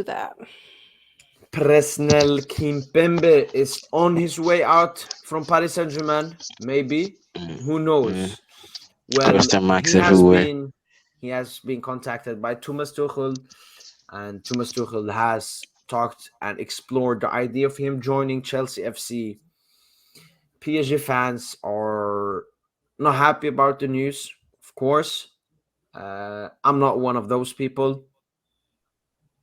that. Presnel Kimpembe is on his way out from Paris Saint-Germain. Maybe, Mm, who mm. knows? Well, Question marks everywhere. he has been contacted by Thomas Tuchel, and Thomas Tuchel has talked and explored the idea of him joining Chelsea FC. PSG fans are not happy about the news, of course. I'm not one of those people.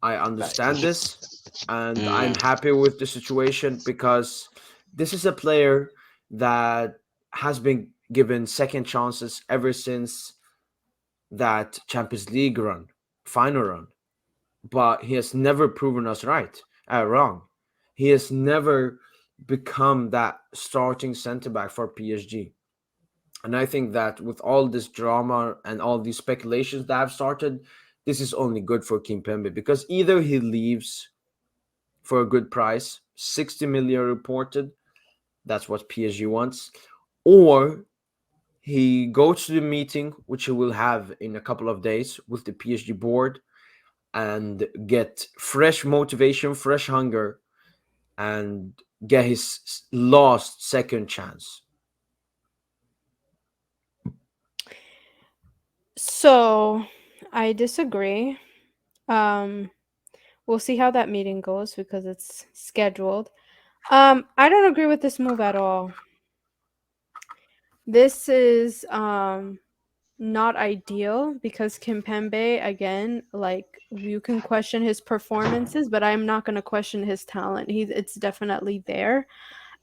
I understand this, and I'm Mm, happy with the situation because this is a player that has been given second chances ever since that Champions League run, final run. But he has never proven us wrong. He has never become that starting centre back for PSG. And I think that with all this drama and all these speculations that have started, this is only good for Kimpembe because either he leaves for a good price, 60 million reported, that's what PSG wants, or he goes to the meeting, which he will have in a couple of days with the PSG board, and get fresh motivation, fresh hunger, and get his lost second chance. So I disagree. Um, we'll see how that meeting goes because it's scheduled. I don't agree with this move at all. This is not ideal because Kimpembe, again, like you can question his performances, but I'm not going to question his talent. It's definitely there.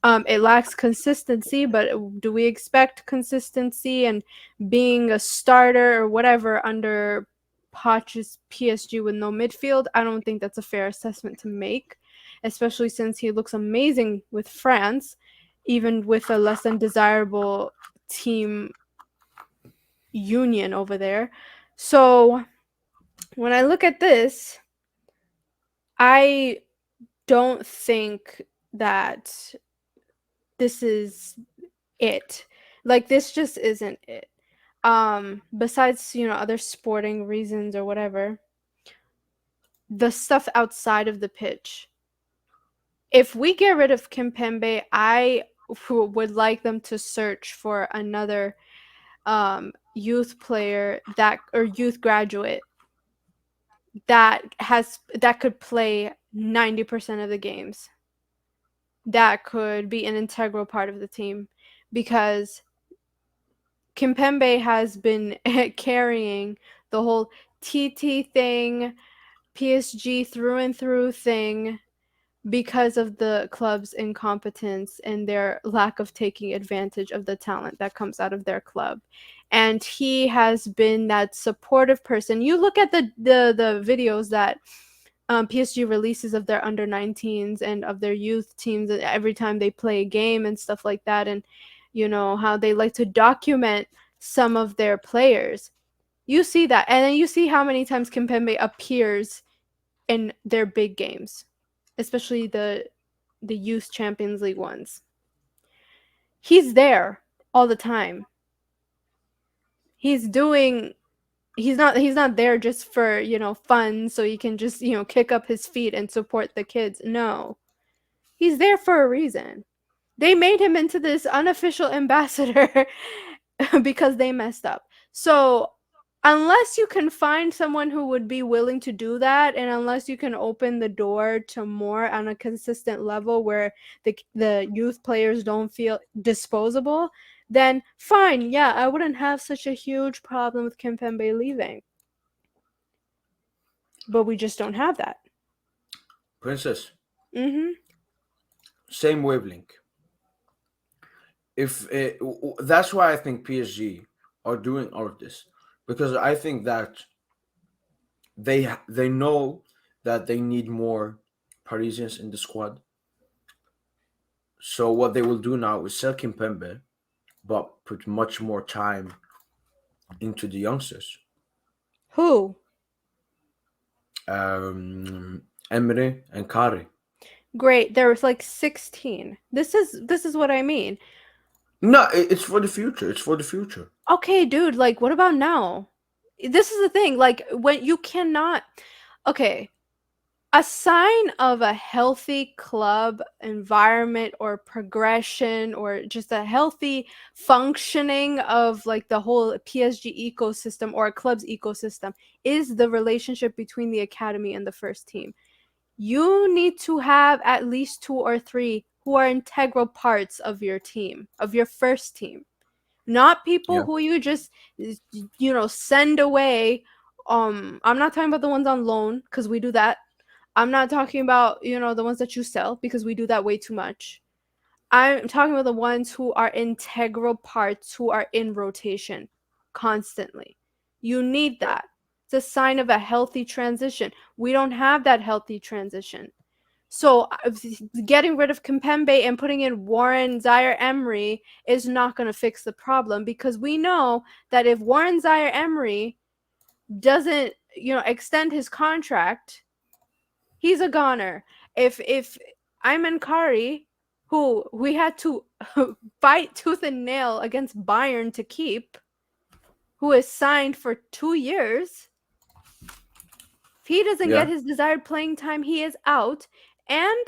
It lacks consistency, but do we expect consistency and being a starter or whatever under Poch's PSG with no midfield? I don't think that's a fair assessment to make, especially since he looks amazing with France, even with a less than desirable team union over there. So when I look at this, I don't think that this is it. Like this just isn't it. Besides, other sporting reasons or whatever, the stuff outside of the pitch. If we get rid of Kimpembe, I would like them to search for another youth player that or youth graduate that could play 90% of the games. That could be an integral part of the team because Kimpembe has been carrying the whole TT thing, PSG through and through thing because of the club's incompetence and their lack of taking advantage of the talent that comes out of their club. And he has been that supportive person. You look at the videos that PSG releases of their under 19s and of their youth teams every time they play a game and stuff like that, and how they like to document some of their players. You see that, and then you see how many times Kimpembe appears in their big games, especially the youth Champions League ones. He's there all the time. He's not there just for, fun so he can just, kick up his feet and support the kids. No. He's there for a reason. They made him into this unofficial ambassador because they messed up. So, unless you can find someone who would be willing to do that, and unless you can open the door to more on a consistent level where the youth players don't feel disposable, then fine. Yeah, I wouldn't have such a huge problem with Kimpembe leaving. But we just don't have that. Princess, Mhm. same wavelength. If that's why I think PSG are doing all of this, because I think that they know that they need more Parisians in the squad. So what they will do now is sell Kimpembe, but put much more time into the youngsters. Who? Emre and Kari. Great. There was like 16. This is what I mean. No, it's for the future. It's for the future. Okay, dude, like what about now? This is the thing. Like when you cannot. Okay. A sign of a healthy club environment or progression or just a healthy functioning of like the whole PSG ecosystem or a club's ecosystem is the relationship between the academy and the first team. You need to have at least 2 or 3 who are integral parts of your team, of your first team. Not people Yeah. who you just send away. I'm not talking about the ones on loan because we do that. I'm not talking about, the ones that you sell because we do that way too much. I'm talking about the ones who are integral parts, who are in rotation constantly. You need that. It's a sign of a healthy transition. We don't have that healthy transition. So getting rid of Kimpembe and putting in Warren Zaire Emery is not going to fix the problem, because we know that if Warren Zaire Emery doesn't, extend his contract, he's a goner. If Ayman Kari, who we had to fight tooth and nail against Bayern to keep, who is signed for 2 years, if he doesn't get Yeah. his desired playing time, he is out. And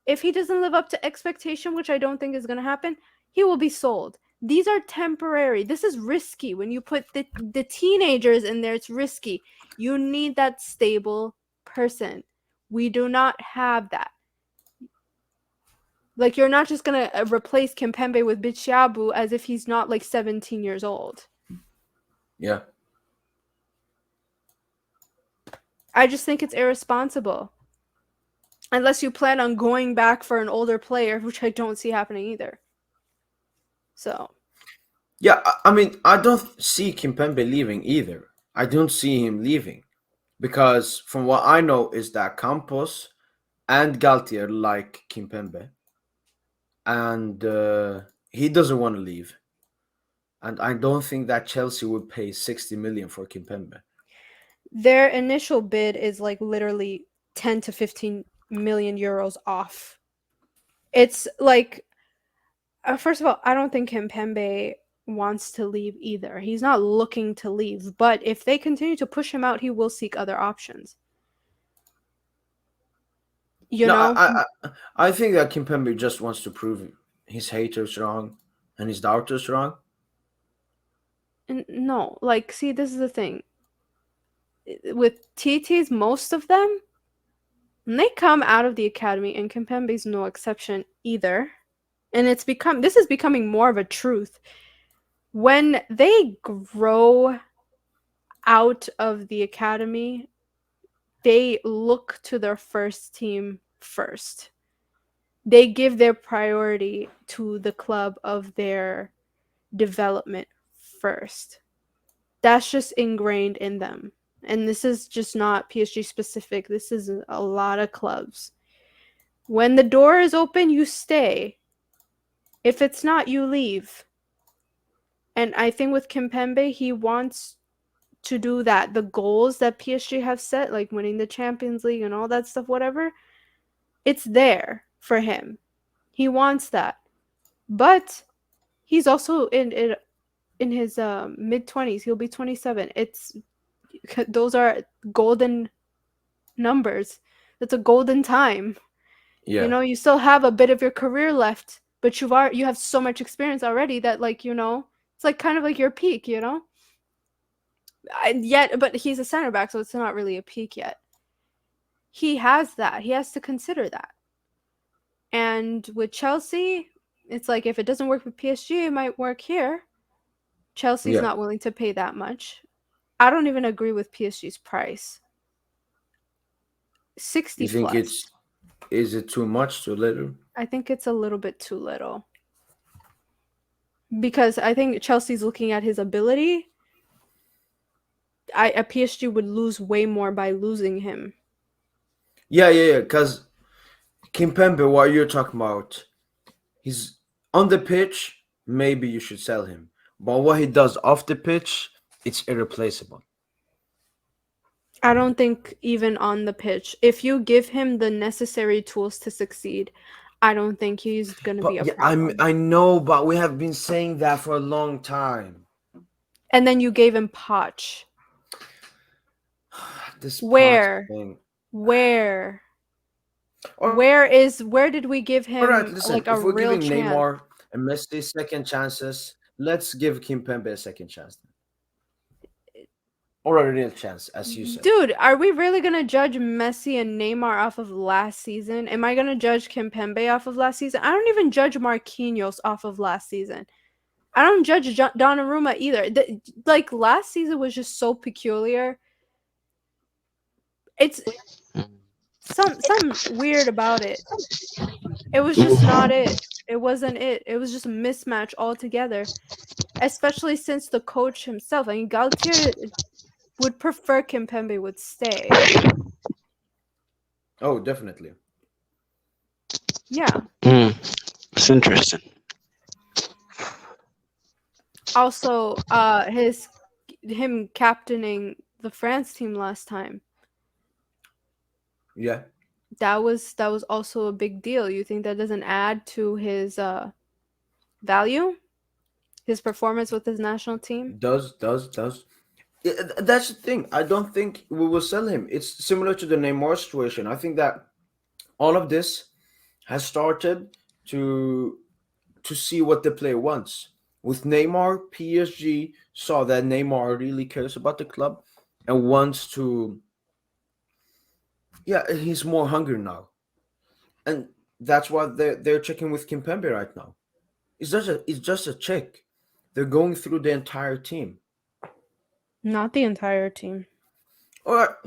if he doesn't live up to expectation, which I don't think is going to happen, he will be sold. These are temporary. This is risky. When you put the teenagers in there, it's risky. You need that stable person. We do not have that. Like, you're not just going to replace Kimpembe with Bichiabu as if he's not like 17 years old. Yeah. I just think it's irresponsible. Unless you plan on going back for an older player, which I don't see happening either. So, Yeah, I mean, I don't see Kimpembe leaving either. I don't see him leaving because from what I know is that Campos and Galtier like Kimpembe, and he doesn't want to leave. And I don't think that Chelsea would pay 60 million for Kimpembe. their initial bid is like literally 10 to 15 million euros off. It's like, first of all, I don't think Kimpembe wants to leave either. He's not looking to leave, but if they continue to push him out, he will seek other options. You No, know? I think that Kimpembe just wants to prove his haters wrong and his doubters wrong. No, like, see, this is the thing. With TTs, most of them, when they come out of the academy, and Kimpembe's no exception either, and this is becoming more of a truth. When they grow out of the academy, they look to their first team first. They give their priority to the club of their development first. That's just ingrained in them. And this is just not PSG specific. This is a lot of clubs. When the door is open, you stay. If it's not, you leave. And I think with Kimpembe, he wants to do that. The goals that PSG have set, like winning the Champions League and all that stuff, whatever, it's there for him. He wants that. But he's also in his mid-20s. He'll be 27. Those are golden numbers. That's a golden time. Yeah. You still have a bit of your career left, but you have so much experience already that, like, it's like kind of like your peak. Yet, but he's a center back, so it's not really a peak yet. He has that. He has to consider that. And with Chelsea, it's like if it doesn't work with PSG, it might work here. Chelsea's Yeah. not willing to pay that much. I don't even agree with PSG's price. 60 You think plus. it's is it too much, too little? I think it's a little bit too little. Because I think Chelsea's looking at his ability. A PSG would lose way more by losing him. Yeah. Because Kimpembe, what you're talking about, he's on the pitch. Maybe you should sell him, but what he does off the pitch, it's irreplaceable. I don't think even on the pitch, if you give him the necessary tools to succeed, I don't think he's going to But be a yeah, problem. I know, but we have been saying that for a long time. And then you gave him Poch. This pot Where? thing. Where? where did we give All right, him listen. like a If we're real giving chance? Neymar and Messi second chances, let's give Kimpembe a second chance, then. Or a real chance, as you said. Dude, are we really gonna judge Messi and Neymar off of last season? Am I gonna judge Kimpembe off of last season? I don't even judge Marquinhos off of last season. I don't judge Donnarumma either. Like last season was just so peculiar. It's some weird about it. It was just not it. It wasn't it. It was just a mismatch altogether. Especially since the coach himself, I mean, Galtier would prefer Kimpembe would stay. Oh, definitely. Yeah. Mm, it's interesting. Also, him captaining the France team last time. Yeah, That was also a big deal. You think that doesn't add to his value? His performance with his national team? does. Yeah, that's the thing. I don't think we will sell him. It's similar to the Neymar situation. I think that all of this has started to to see what the player wants. With Neymar, PSG saw that Neymar really cares about the club and wants to. Yeah, he's more hungry now, and that's why they're checking with Kimpembe right now. It's just a check. They're going through the entire team. Not the entire team. Or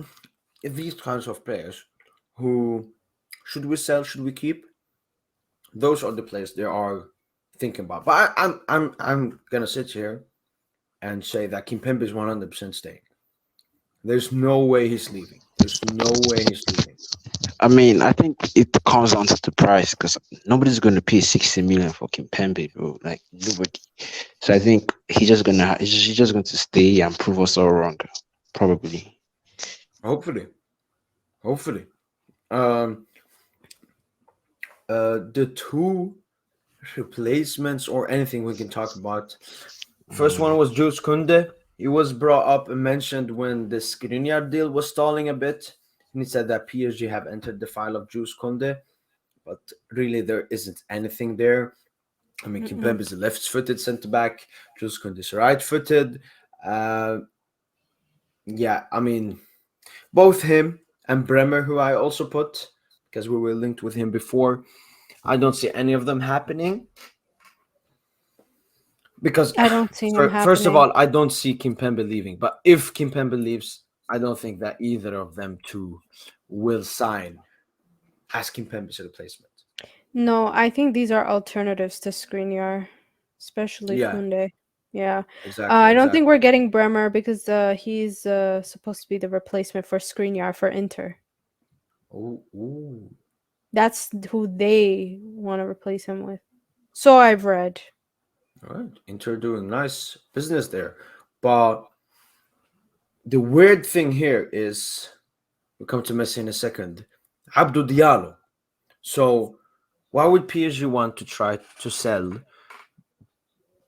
these kinds of players, who should we sell? Should we keep? Those are the players they are thinking about. But I'm gonna sit here and say that Kimpembe is 100% staying. There's no way he's leaving. There's no way he's leaving. I mean, I think it comes down to the price because nobody's going to pay 60 million for Kimpembe, bro. Like nobody. So I think he's just going to stay and prove us all wrong, probably. Hopefully, hopefully. Um, the two replacements or anything we can talk about. First one was Jules Kounde. He was brought up and mentioned when the Skriniar deal was stalling a bit. And he said that PSG have entered the file of Jules Kounde, but really there isn't anything there. I mean, Mm-mm. Kimpembe is a left-footed centre back. Jules Kounde is right-footed. Uh, yeah, I mean, both him and Bremer, who I also put because we were linked with him before. I don't see any of them happening because, I don't see him first of happening. all, I don't see Kimpembe leaving. But if Kimpembe leaves, I don't think that either of them two will sign as Kimpembe's replacement. No, I think these are alternatives to Skriniar, especially Yeah, Kounde. Yeah. exactly, I don't think exactly. we're getting Bremer because he's supposed to be the replacement for Skriniar for Inter. Oh, ooh. That's who they want to replace him with. So I've read. All right, Inter doing nice business there. But the weird thing here is, we'll come to Messi in a second. Abdou Diallo. So why would PSG want to try to sell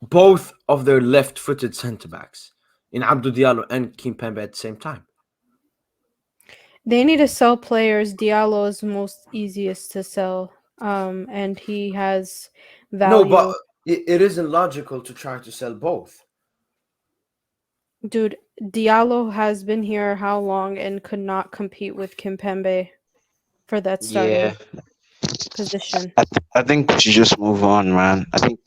both of their left-footed centre backs in Abdou Diallo and Kimpembe at the same time? They need to sell players. Diallo is most easiest to sell. And he has No, but value. it isn't logical to try to sell both. Dude, Diallo has been here how long and could not compete with Kimpembe for that Yeah, starting position. I think we should just move on, man. I think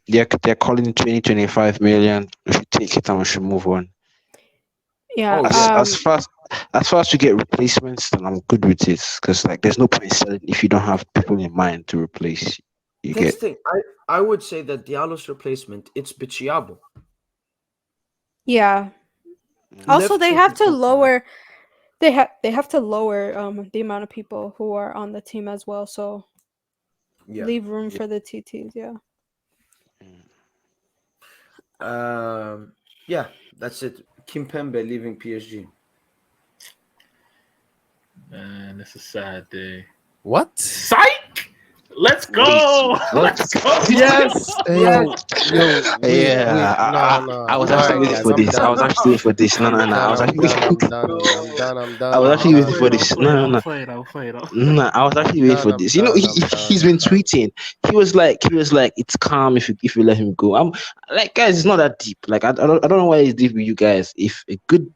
they're calling 20-25 million. We should take it and we should move on. Yeah, Oh As yeah, as far as as far as we get replacements, then I'm good with it. Because like, there's no point selling if you don't have people in mind to replace. You that's get. the thing. I would say that Diallo's replacement it's Bichiabo, yeah. Also, they have left-footed to centre back. lower they have to lower the amount of people who are on the team as well. So Yeah. leave room Yeah. for the TTs. Yeah. Um. Yeah, that's it. Kimpembe leaving PSG. Man, it's a sad day. What? Psych! Let's go. Let's go. Yes, Yo, Yeah, I was actually waiting for this. I was actually waiting for this. No, no, no. I was actually I'm done. I was actually waiting for I'll this. play it. No, no, I'll no. play it. I'll play it. No, I was actually waiting for this. You know, he's been tweeting. He was like, it's calm if you let him go. I'm like, guys, it's not that deep. Like, I don't know why it's deep with you guys. If a good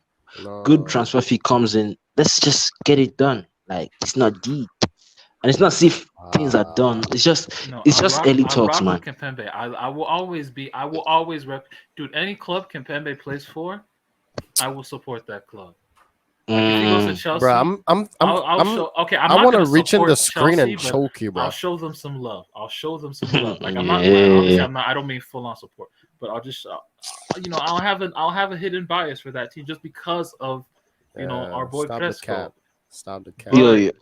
transfer fee comes in, let's just get it done. Like, it's not deep, and it's not as if things are done. It's just early talks, man. Kimpembe. I will always dude. Any club Kimpembe plays for, I will support that club. Like if he goes to Chelsea, bro, I'll show. Okay, I want to reach in the screen and choke you, bro. I'll show them some love. Like I'm not. Obviously, I'm not. I don't mean full on support, but I'll just, I'll have a hidden bias for that team just because of, our boy Presco. Stop the cap.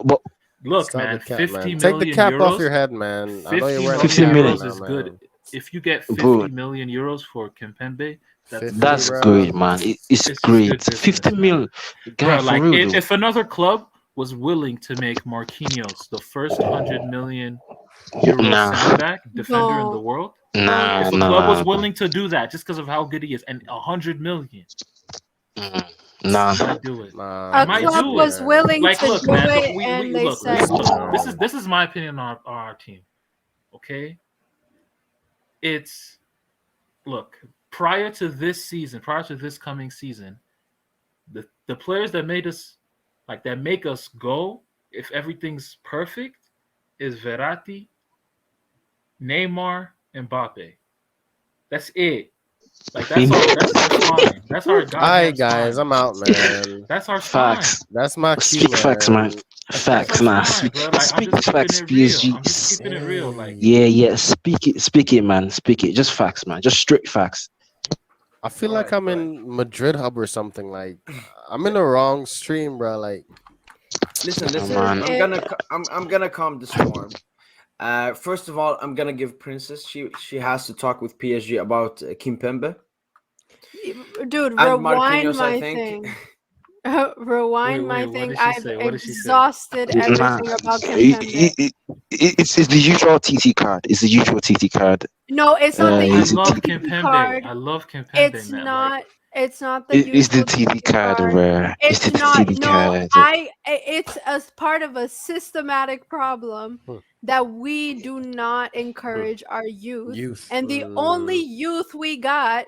But look, Stop man, the cap, 50 man. million Take the cap euros, off your head, man. 50 million 50 million euros is good. If you get 50 million euros for Kimpembe, that's great, man. It's great. 50 mil, guy, bro, like for real, if another club was willing to make Marquinhos the first 100 million euro center back defender in the world, if a club was willing to do that just because of how good he is, and 100 million, I do it. A club was willing to do it, and they said no. This is my opinion on our team. Okay, prior to this coming season, the players that made us make us go, if everything's perfect, is Verratti, Neymar, and Mbappe. That's it. Like that's fine. That's our guy. All right, guys, I'm out, man. That's our facts. spine. That's my key, Speak facts, man. Facts, nah. Speak facts, PSG. I'm just keeping it real. Like yeah. Speak it, man. Speak it. Just facts, man. Just straight facts. I feel like I'm in Madrid Hub or something. Like I'm in the wrong stream, bro. Like, listen. man. I'm gonna calm the storm. First of all, I'm gonna give Princess. She has to talk with PSG about Kimpembe. Dude, And rewind Marquinhos, my I think. thing. Rewind my what thing. did she I've say? What did she say? exhausted everything about Kimpembe. It's the usual TT card. It's the usual TT card. No, it's not the I It's a usual love TT Kimpembe. card. I love Kimpembe. It's man. not. It's not the It's the usual TT card, bro. It's the not. TT No, card. it's as part of a systematic problem that we do not encourage our youth. And the only youth we got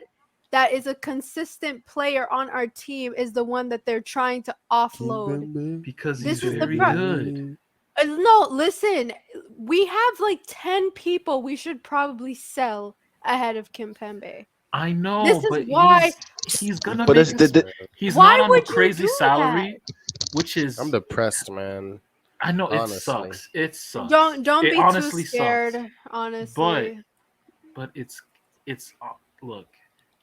that is a consistent player on our team is the one that they're trying to offload. Because This he's is the very pro- good. No, listen, we have like 10 people we should probably sell ahead of Kimpembe. I know, This is but why. he's gonna But make it's the he's Why not on would a you crazy do salary, which is I'm depressed, man. I know honestly. sucks. It sucks. Don't It be honestly too scared. sucks. Honestly, But it's look.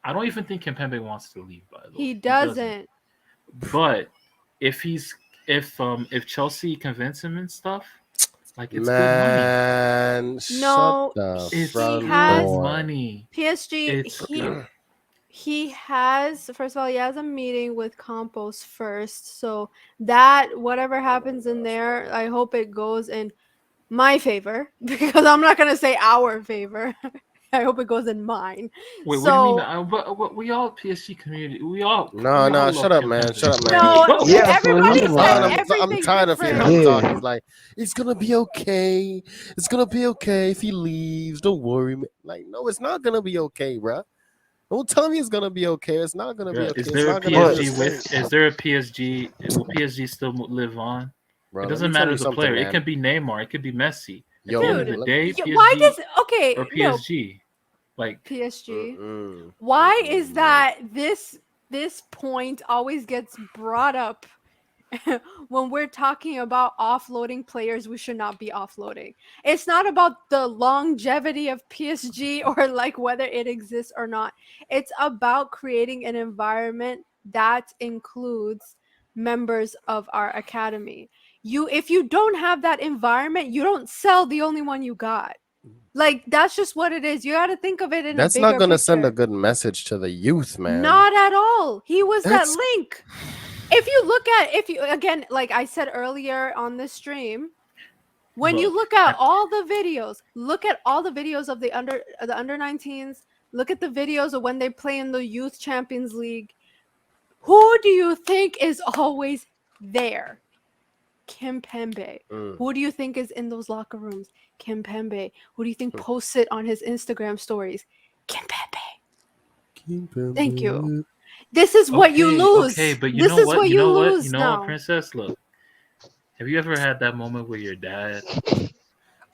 I don't even think Kimpembe wants to leave. By the way, he doesn't. But if Chelsea convince him and stuff, like it's Man, No, shut the it's front he has door. money. PSG. It's He has, first of all, he has a meeting with Campos first. So that whatever happens in there, I hope it goes in my favor because I'm not gonna say our favor. I hope it goes in mine. Wait, So, what do you mean? But we all PSG community. We all No, shut up, man. Shut up, man. no, Yeah, everybody for said real. everything I'm tired of hearing different. him Yeah. talk. He's like, it's gonna be okay. It's gonna be okay if he leaves. Don't worry, man. Like, no, it's not gonna be okay, bro. Don't tell me it's gonna be okay. It's not gonna be okay. Is It's there a not gonna be PSG the with? same. Is there a PSG? Will PSG still live on? Bro, It let doesn't me tell matter you the something, player. man. It can be Neymar. It could be Messi. Yo, At the end of the let- day, Yeah, PSG why does okay? or No, PSG. Like PSG. Mm-mm. Why is that this point always gets brought up when we're talking about offloading players we should not be offloading? It's not about the longevity of PSG or like whether it exists or not. It's about creating an environment that includes members of our academy. If you don't have that environment, you don't sell the only one you got. Like that's just what it is. You got to think of it in That's a bigger not gonna send a picture. good message to the youth, man. Not at all. He was That's- that link. If you look at, if you again, like I said earlier on this stream, When you Look, look at all the videos, look at all the videos of the under 19s, look at the videos of when they play in the Youth Champions League. Who do you think is always there? Kimpembe. Who do you think is in those locker rooms? Kimpembe. Who do you think posts it on his Instagram stories? Kimpembe. Thank you. This is what you lose. Okay, but this is what you lose You know now. what, Princess? Look, have you ever had that moment where your dad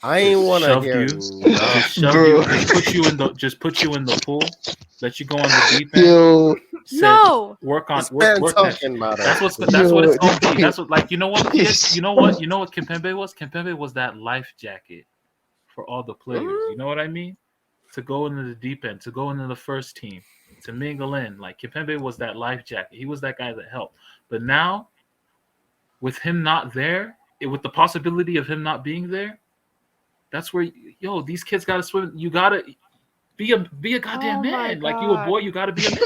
I ain't want to shoved hear. you, just shoved Bro. you, just put you in the pool, let you go on the deep end? Yo, Said, No. work on This man work that. talking about That's it. what it's gonna Yo, be. That's what, like, you know what, kids, you know what Kimpembe was? Kimpembe was that life jacket for all the players. You know what I mean? To go into the deep end, to go into the first team, to mingle in. Like, Kimpembe was that life jacket. He was that guy that helped. But now, with him not there, with the possibility of him not being there, that's where, these kids gotta swim. You gotta be a goddamn man. Like, you a boy, you gotta be a man.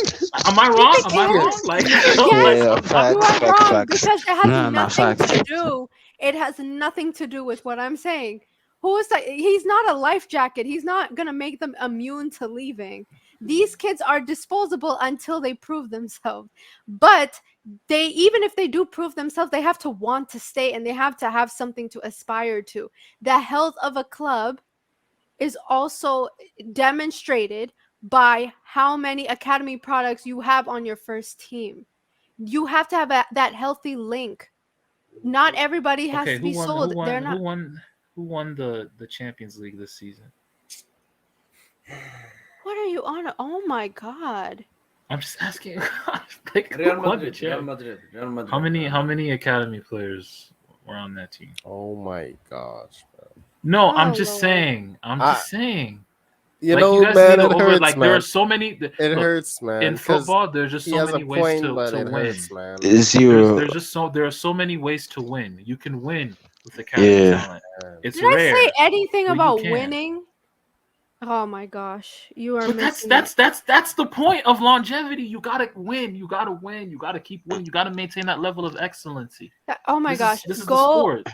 Am I wrong? Am I wrong? Like, Yes, Yeah, you facts, are facts, wrong facts. because it has No, nothing facts. to do. It has nothing to do with what I'm saying. Who is that? He's not a life jacket. He's not gonna make them immune to leaving. These kids are disposable until they prove themselves. But even if they do prove themselves, they have to want to stay and they have to have something to aspire to. The health of a club is also demonstrated by how many academy products you have on your first team. You have to have that healthy link. Not everybody has to be sold. They're not. Who won the Champions League this season? What are you on? Oh my god! I'm just asking. Like, Real who won the Madrid. champ- Real Madrid. How many academy players were on that team? Oh my gosh, bro. No, Oh, I'm just Lord. saying. I'm just saying. You Like, know, you guys man, need to it over. hurts, Like, man. there are so many. It Look, hurts, man. in 'cause football, there's just he so has a many ways point, to but it win. hurts, man. Zero. There are so many ways to win. You can win with academy Yeah. talent. It's Did I rare. say anything but you about can. winning? Oh my gosh, you are But missing. that's the point of longevity. You gotta win. You gotta win. You gotta keep winning. You gotta maintain that level of excellency. Oh my gosh, This is the go. sport.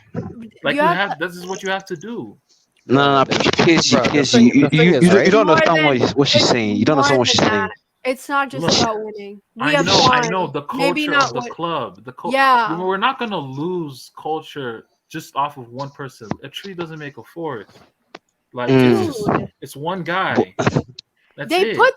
Like, You have this is what you have to do. No, Bro, PSG, bro, the PSG. thing You is, don't right? understand what she's saying. You don't more understand what than she's that. saying. It's not just Look, about winning. We I have know. won. I know the Maybe culture not of the what- club. Yeah. We're not gonna lose culture just off of one person. A tree doesn't make a forest. Like, Dude. it's one guy. That's They it. put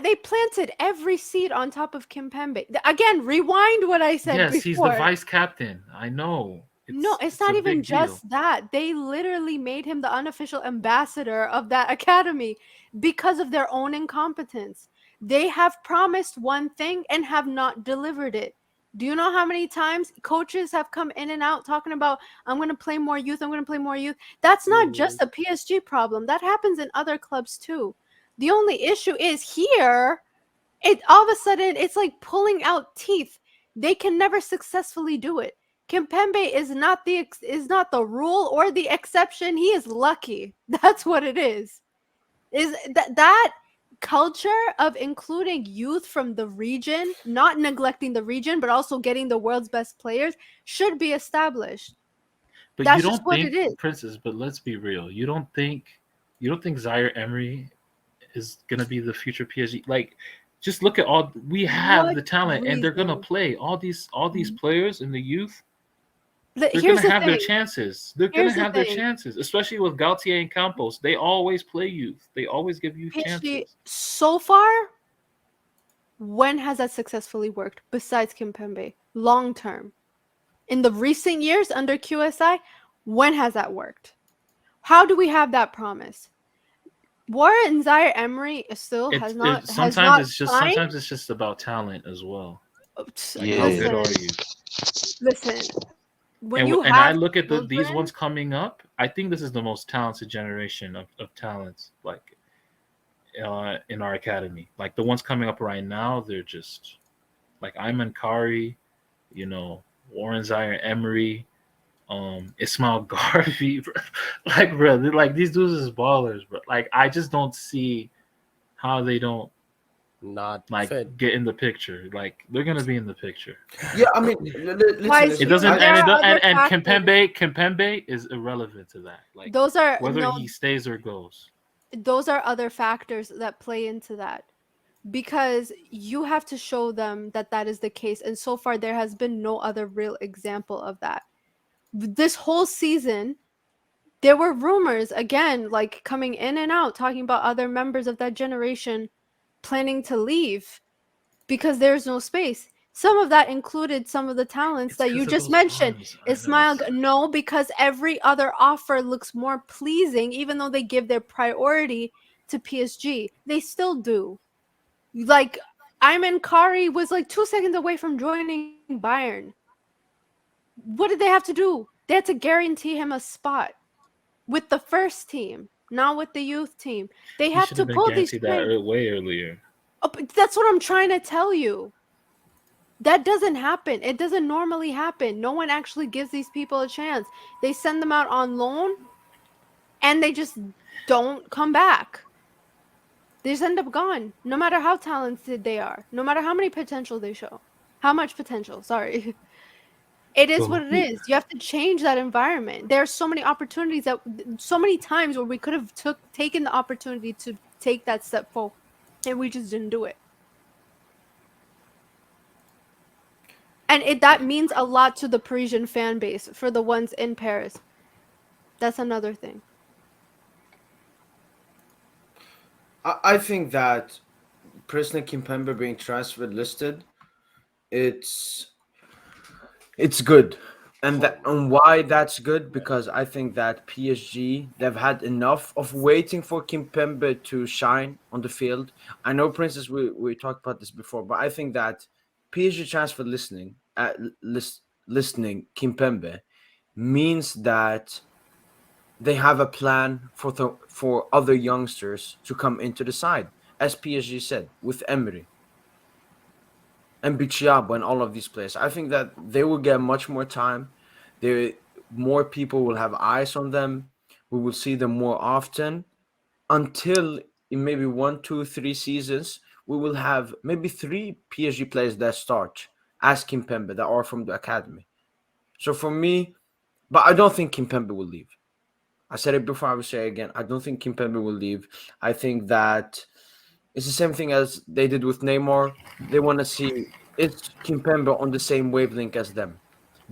they planted every seed on top of Kimpembe. Again, rewind what I said Yes, before. he's the vice captain. I know. No, it's not a even big deal. just that. They literally made him the unofficial ambassador of that academy because of their own incompetence. They have promised one thing and have not delivered it. Do you know how many times coaches have come in and out talking about, I'm going to play more youth, I'm going to play more youth? That's not just a PSG problem. That happens in other clubs too. The only issue is here, all of a sudden, it's like pulling out teeth. They can never successfully do it. Kimpembe is not the rule or the exception. He is lucky. That's what it is. Is that culture of including youth from the region, not neglecting the region, but also getting the world's best players, should be established. But That's you just don't what think, it is. Princess, but let's be real. You don't think Zaire Emery is gonna be the future PSG? Like, just look at all we have the talent, and they're gonna reason? play all these players in the youth. They're Here's gonna the have their thing. chances. They're Here's gonna the have their thing. chances, especially with Gautier and Campos. They always play youth. They always give youth PSG, chances. so far, when has that successfully worked besides Kimpembe? Long term. In the recent years under QSI, when has that worked? How do we have that promise? Warren Zaire Emery still has not Sometimes signed. it's just about talent as well. Yeah. How good are you? Listen, when And, you and have I look at these children- ones coming up. I think this is the most talented generation of talents, like in our academy. Like, the ones coming up right now, they're just like Ayman Kari, Warren Zaire Emery, Ismail Garvey, bro. Like, these dudes is ballers, bro. Like, I just don't see how they don't not Like, fit. get in the picture. Like, they're gonna be in the picture. Yeah, I mean, Why listen, is It listen. doesn't, there and are other and factors. Kimpembe is irrelevant to that. Like, Those are whether no, he stays or goes. those are other factors that play into that. Because you have to show them that that is the case, and so far there has been no other real example of that. This whole season, there were rumors again, like coming in and out, talking about other members of that generation planning to leave because there's no space. Some of that included some of the talents It's that you because of just those mentioned. funds. I know. Ismail, no, because every other offer looks more pleasing, even though they give their priority to PSG. They still do. Like, Ayman Kari was like 2 seconds away from joining Bayern. What did they have to do? They had to guarantee him a spot with the first team, not with the youth team. They He have should to have been pull these guaranteed that strings. way earlier. Oh, but that's what I'm trying to tell you. That doesn't happen. It doesn't normally happen. No one actually gives these people a chance. They send them out on loan and they just don't come back. They just end up gone, no matter how talented they are, no matter how many potential they show. How much potential, sorry. It is But what it is. You have to change that environment. There are so many opportunities that so many times where we could have taken the opportunity to take that step forward and we just didn't do it. And that means a lot to the Parisian fan base for the ones in Paris. That's another thing. I think that Presnel Kimpembe being transferred listed, it's it's good. And why that's good, because I think that PSG, they've had enough of waiting for Kimpembe to shine on the field. I know, Princess, we talked about this before, but I think that PSG transfer listening Kimpembe means that they have a plan for other youngsters to come into the side, as PSG said with Emery and Bichiabo and all of these players. I think that they will get much more time. More people will have eyes on them. We will see them more often until in maybe 1, 2, 3 seasons we will have maybe three PSG players that start as Kimpembe that are from the academy. So for me, but I don't think Kimpembe will leave. I said it before, I will say it again. I don't think Kimpembe will leave. I think that it's the same thing as they did with Neymar. They want to see, is Kimpembe on the same wavelength as them?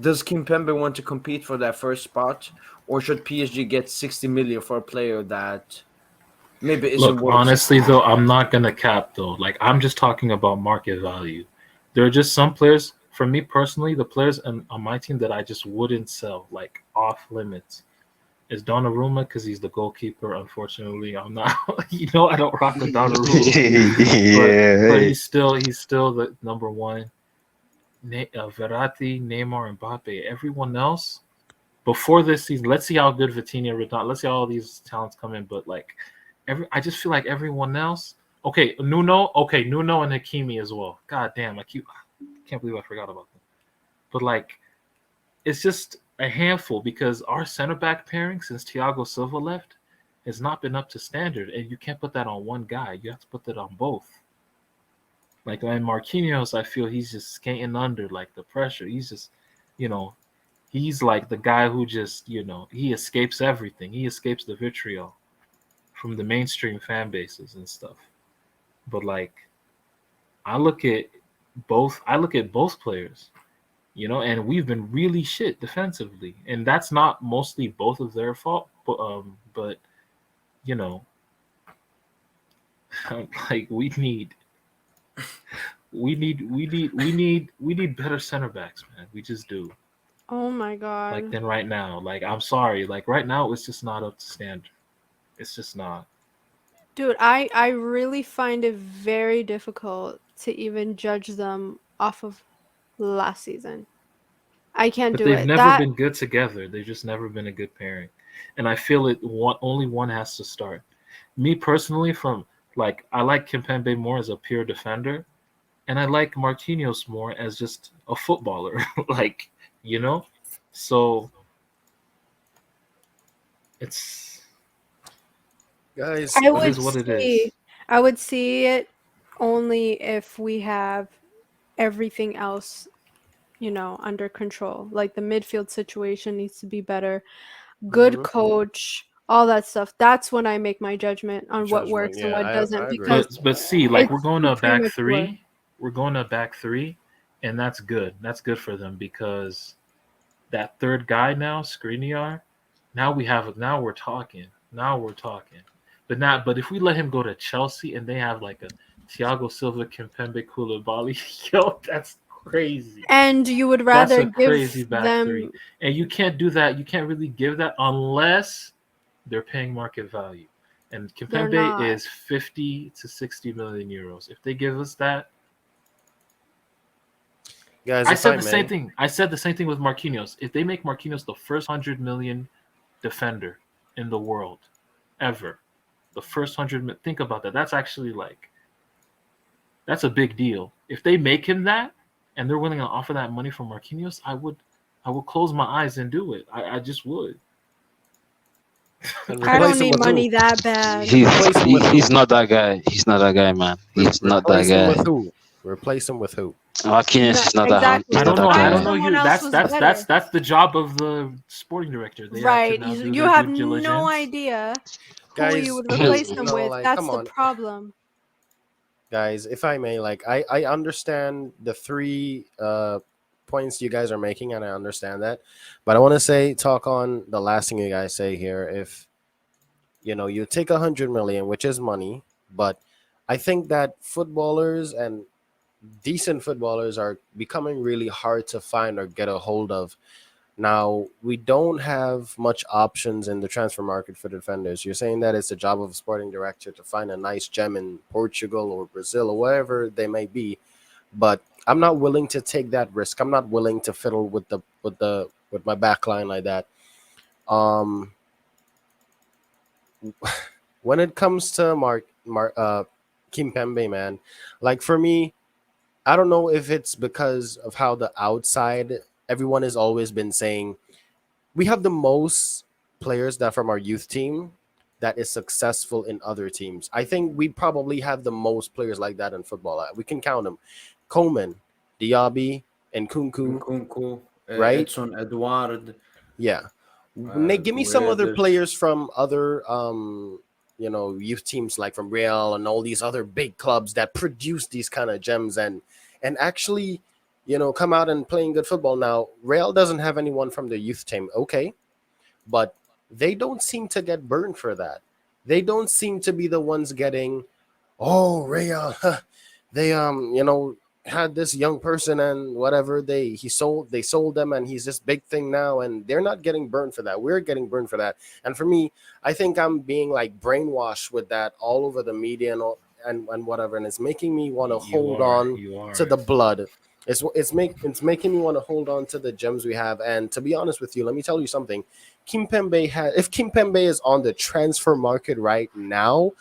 Does Kimpembe want to compete for that first spot, or should PSG get 60 million for a player that maybe isn't look, worth 60 honestly though, million? I'm not gonna cap though. Like, I'm just talking about market value. There are just some players, for me personally, the players on my team that I just wouldn't sell, like off limits, is Donnarumma because he's the goalkeeper. Unfortunately, I'm not. I don't rock with Donnarumma, but Yeah. he's still the number one. Verratti, Neymar, Mbappe. Everyone else before this season, let's see how good Vitinha, Redan. Let's see how all these talents come in. But like I just feel like everyone else. Okay, Nuno. Okay, Nuno and Hakimi as well. God damn, can't believe I forgot about them. But like, it's just a handful because our center back pairing since Thiago Silva left has not been up to standard, and you can't put that on one guy. You have to put that on both. Like, and Marquinhos, I feel he's just skating under like the pressure. He's just, you know, he's like the guy who just, he escapes everything. He escapes the vitriol from the mainstream fan bases and stuff. But like, I look at both players, and we've been really shit defensively, and that's not mostly both of their fault, but you know, like we need better center backs, man. We just do. Oh my Like, god. than right now. Like, I'm sorry, like right now it's just not up to standard. It's just not. Dude, I really find it very difficult to even judge them off of last season. I can't But do they've it. never That been good together. They've just never been a good pairing, and I feel only one has to start. Me personally, from like I like Kimpembe more as a pure defender, and I like Marquinhos more as just a footballer. like you know, so it's Guys, I it would is what it is. see I would see it only if we have everything else, under control. Like the midfield situation needs to be better. Good Mhm. coach, all that stuff. That's when I make my judgment on what Judgment. works and Yeah, what doesn't I agree. because But see, like we're it's going too to a back premature. three. We're going to a back three, and that's good. That's good for them because that third guy now, Skriniar, now we're talking. Now we're talking. But if we let him go to Chelsea and they have like a Thiago Silva, Kimpembe, Koulibaly, yo, that's crazy. And you would That's rather a give crazy back three. them And you can't do that. You can't really give that unless they're paying market value. And they're Kimpembe not. is 50 to 60 million euros. If they give us that, Guys, I if said I the same may, thing. I said the same thing with Marquinhos. If they make Marquinhos the first 100 million defender in the world ever, the first 100, think about that. That's actually like that's a big deal. If they make him that and they're willing to offer that money for Marquinhos, I would close my eyes and do it. I just would. and I replace don't him need with who? money that bad. Replace him with He's who? not that guy. He's not that guy, man. He's not that Replace him guy. with who? Replace him with who? Marquinhos No, is not that. exactly. He's I not don't So that know. I find don't guy. know someone you. else That's who's that's that's better. that's the job of the sporting director. They have to Right. now do You their have due no diligence. idea who you Guys, would replace them no, with. like, That's come the on. problem. Guys, if I may, like, I understand the three points you guys are making, and I understand that. But I want to talk on the last thing you guys say here. If, you take 100 million, which is money, but I think that footballers and decent footballers are becoming really hard to find or get a hold of. Now, we don't have much options in the transfer market for defenders. You're saying that it's the job of a sporting director to find a nice gem in Portugal or Brazil or wherever they may be, but I'm not willing to take that risk. I'm not willing to fiddle with my back line like that. Um, when it comes to Kimpembe, man, like for me, I don't know if it's because of how the outside everyone has always been saying we have the most players that from our youth team that is successful in other teams. I think we probably have the most players like that in football. We can count them: Coleman, Diaby, and Kunku. Nkunku, Right? Edson Edouard, Yeah. Give me some other Guedes. players from other youth teams like from Real and all these other big clubs that produce these kind of gems and actually come out and playing good football. Now Real doesn't have anyone from the youth team, okay, but they don't seem to get burned for that. They don't seem to be the ones getting, oh, Real, they had this young person and whatever they sold them and he's this big thing now and they're not getting burned for that. We're getting burned for that. And for me, I think I'm being like brainwashed with that all over the media and and whatever, and it's making me want to You hold are. on You are. to the blood. It's making me want to hold on to the gems we have. And to be honest with you, let me tell you something. If Kimpembe is on the transfer market right now,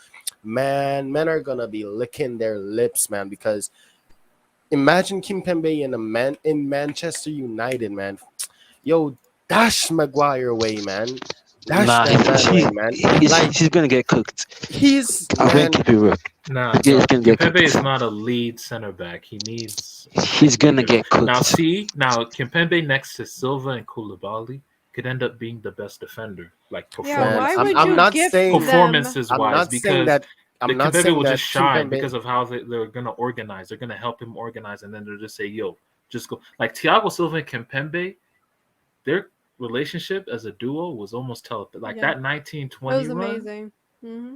man, men are gonna be licking their lips, man, because imagine Kimpembe in Manchester United, man. Yo, dash Maguire way, man. Dash Nah, that man way, man. Like he's gonna get cooked. he's I'm gonna man. keep it real. Nah, He's gonna get Kimpembe is cooked. not a lead center back. He needs He's gonna get now. cooked. See, now Kimpembe next to Silva and Koulibaly could end up being the best defender, like Yeah, Man, why performances would I'm you wise. not gift saying them? Performances I'm wise, not saying because that the I'm not Kimpembe saying will that just shine Kimpembe. because of how they're gonna organize. They're gonna help him organize, and then they'll just say, "Yo, just go." Like Thiago Silva and Kimpembe, their relationship as a duo was almost telepathic. Like Yeah, that nineteen it was twenty run, amazing.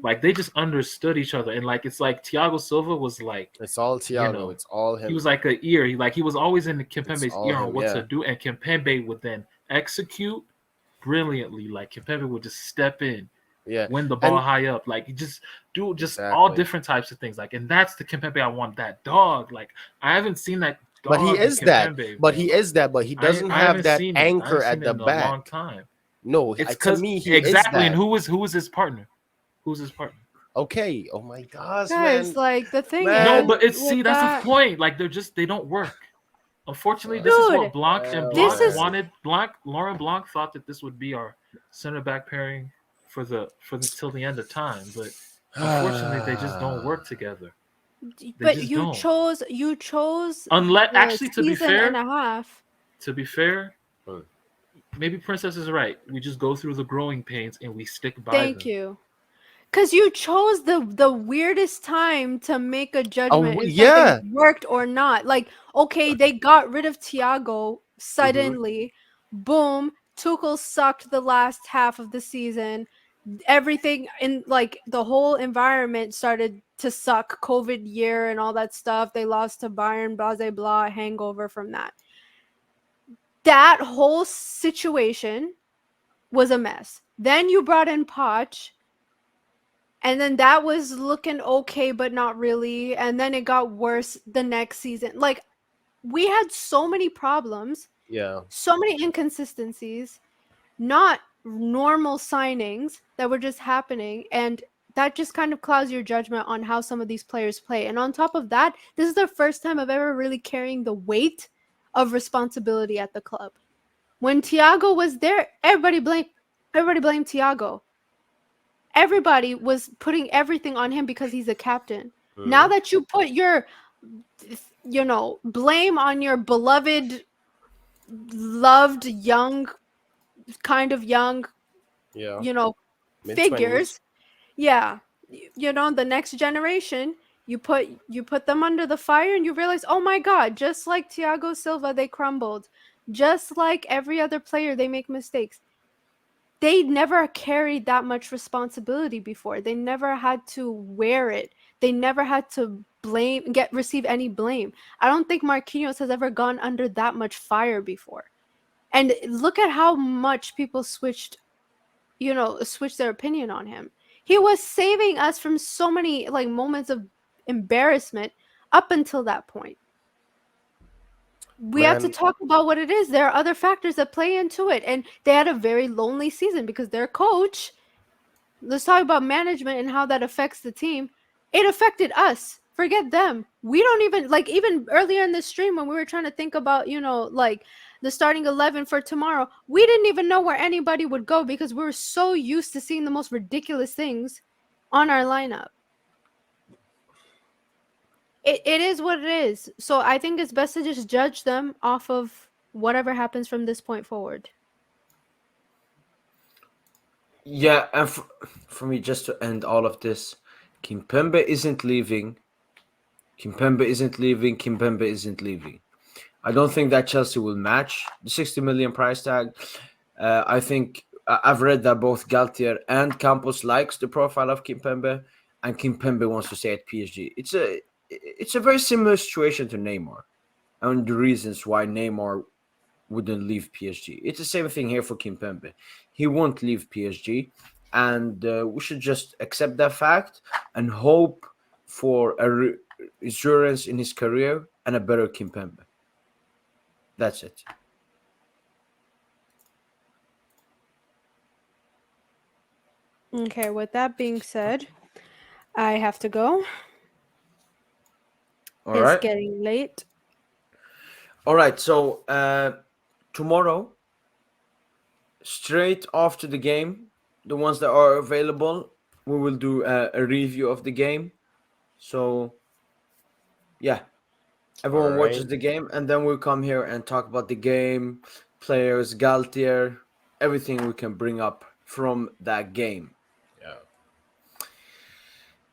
like they just understood each other, and like it's like Thiago Silva was like, It's all you Thiago. know, It's all he was him. like a ear. He was always in the It's Kimpembe's all ear on him. what Yeah. to do, and Kimpembe would then execute brilliantly. Like Kimpembe would just step in, Yeah. win the ball And high up, like just do just all exactly. different types of things. Like, and that's the Kimpembe I want. That dog. Like I haven't seen that But he dog in is that. Kimpembe, But bro. he is that. But he doesn't I have haven't that seen it. I anchor haven't at seen it the in a long back. time. No, It's to because me, he is exactly. And that. who was his partner? Who's his partner? Okay. Oh my gosh, Guys, man. like the thing No, Man. is but it's with see that's the that, point. Like they don't work. Unfortunately, this is what dude. Blanc and This Blanc is Man. wanted. Laurent Blanc thought that this would be our center back pairing for the till the end of time, but unfortunately, they just don't work together. But just you don't. chose Unless, the actually, to be season fair, and a half. Hmm. maybe Princess is right. We just go through the growing pains and we stick by Thank them. you. Because you chose the weirdest time to make a judgment if yeah. something worked or not. Like, okay, they got rid of Thiago suddenly. Boom. Tuchel sucked the last half of the season. Everything in like the whole environment started to suck. COVID year and all that stuff. They lost to Bayern, blah, blah, blah, hangover from that. That whole situation was a mess. Then you brought in Poch. And then that was looking okay, but not really. And then it got worse the next season. Like, we had so many problems, Yeah. so many inconsistencies, not normal signings that were just happening. And that just kind of clouds your judgment on how some of these players play. And on top of that, this is the first time I've ever really carrying the weight of responsibility at the club. When Thiago was there, everybody blamed Thiago. Everybody was putting everything on him because he's a captain. Now that you put your, blame on your beloved, loved, young, kind of young, Yeah. Mid-20s. figures, yeah, the next generation, you put them under the fire and you realize, oh my God, just like Thiago Silva, they crumbled. Just like every other player, they make mistakes. They never carried that much responsibility before. They never had to wear it. They never had to receive any blame. I don't think Marquinhos has ever gone under that much fire before. And look at how much people switched their opinion on him. He was saving us from so many like moments of embarrassment up until that point. We have to Man, talk about what it is. There are other factors that play into it. And they had a very lonely season because their coach, let's talk about management and how that affects the team. It affected us. Forget them. We don't even earlier in the stream when we were trying to think about, the starting 11 for tomorrow, we didn't even know where anybody would go because we were so used to seeing the most ridiculous things on our lineup. It is what it is. So I think it's best to just judge them off of whatever happens from this point forward. Yeah, and for me, just to end all of this, Kimpembe isn't leaving. Kimpembe isn't leaving. Kimpembe isn't leaving. I don't think that Chelsea will match the 60 million price tag. I think I've read that both Galtier and Campos likes the profile of Kimpembe, and Kimpembe wants to stay at PSG. It's a very similar situation to Neymar, and the reasons why Neymar wouldn't leave PSG. It's the same thing here for Kimpembe. He won't leave PSG, and we should just accept that fact and hope for a resurgence in his career and a better Kimpembe. That's it. Okay, with that being said, I have to go. All right. It's getting late. All right. So tomorrow, straight after the game, the ones that are available, we will do a review of the game. So yeah, everyone All watches right. the game, and then we'll come here and talk about the game, players, Galtier, everything we can bring up from that game. Yeah.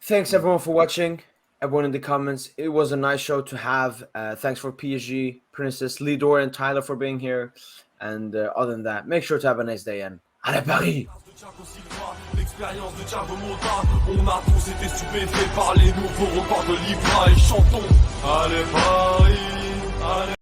Thanks everyone for watching. Everyone in the comments. It was a nice show to have. Thanks for PSG, Princess, Lidor, and Tyler for being here. And other than that, make sure to have a nice day and allez Paris! L'expérience de Thiago Motta, on a tous été stupéfaits par les nouveaux records de Libra et chantons. Allez Paris, allez.